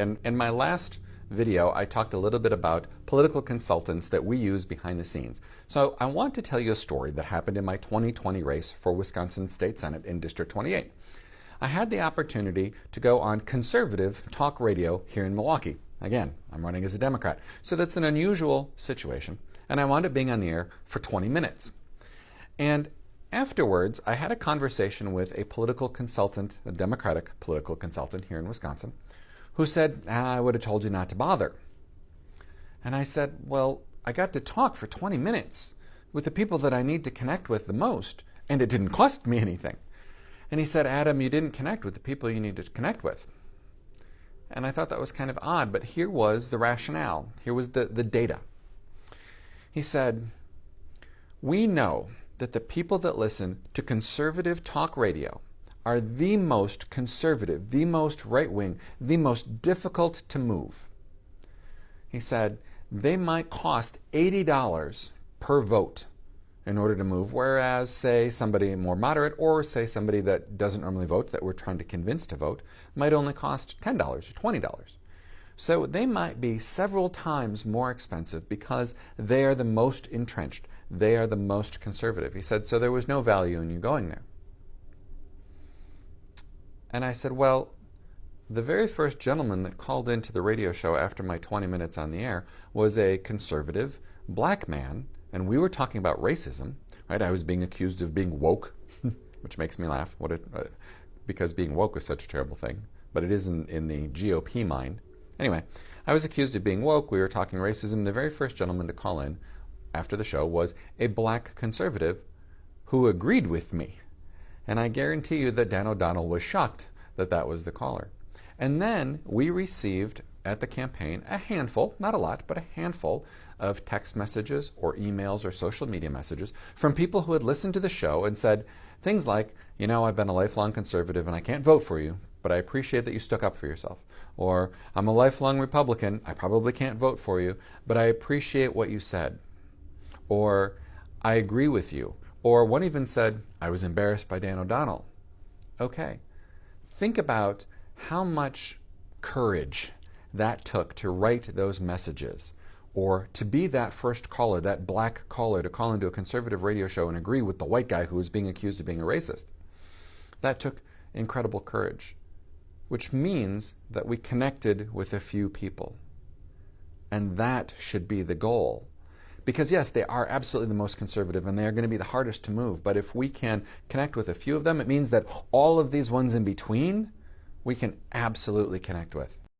In my last video, I talked a little bit about political consultants that we use behind the scenes. So I want to tell you a story that happened in my 2020 race for Wisconsin State Senate in District 28. I had the opportunity to go on conservative talk radio here in Milwaukee. Again, I'm running as a Democrat, so that's an unusual situation. And I wound up being on the air for 20 minutes. And afterwards, I had a conversation with a political consultant, a Democratic political consultant here in Wisconsin, who said, I would have told you not to bother. And I said, well, I got to talk for 20 minutes with the people that I need to connect with the most, and it didn't cost me anything. And he said, Adam, you didn't connect with the people you need to connect with. And I thought that was kind of odd, but here was the rationale. Here was the data. He said, we know that the people that listen to conservative talk radio are the most conservative, the most right-wing, the most difficult to move. He said they might cost $80 per vote in order to move, whereas, say, somebody more moderate or, say, somebody that doesn't normally vote, that we're trying to convince to vote, might only cost $10 or $20. So they might be several times more expensive because they are the most entrenched. They are the most conservative. He said, so there was no value in you going there. And I said, well, the very first gentleman that called into the radio show after my 20 minutes on the air was a conservative black man, and we were talking about racism, right? I was being accused of being woke, which makes me laugh, because being woke is such a terrible thing, but it is in the GOP mind. Anyway, I was accused of being woke. We were talking racism. The very first gentleman to call in after the show was a black conservative who agreed with me. And I guarantee you that Dan O'Donnell was shocked that that was the caller. And then we received at the campaign a handful, not a lot, but a handful of text messages or emails or social media messages from people who had listened to the show and said things like, you know, I've been a lifelong conservative and I can't vote for you, but I appreciate that you stuck up for yourself. Or I'm a lifelong Republican, I probably can't vote for you, but I appreciate what you said. Or I agree with you. Or one even said, I was embarrassed by Dan O'Donnell. Okay, think about how much courage that took to write those messages, or to be that first caller, that black caller, to call into a conservative radio show and agree with the white guy who was being accused of being a racist. That took incredible courage, which means that we connected with a few people. And that should be the goal. Because yes, they are absolutely the most conservative and they are going to be the hardest to move. But if we can connect with a few of them, it means that all of these ones in between, we can absolutely connect with.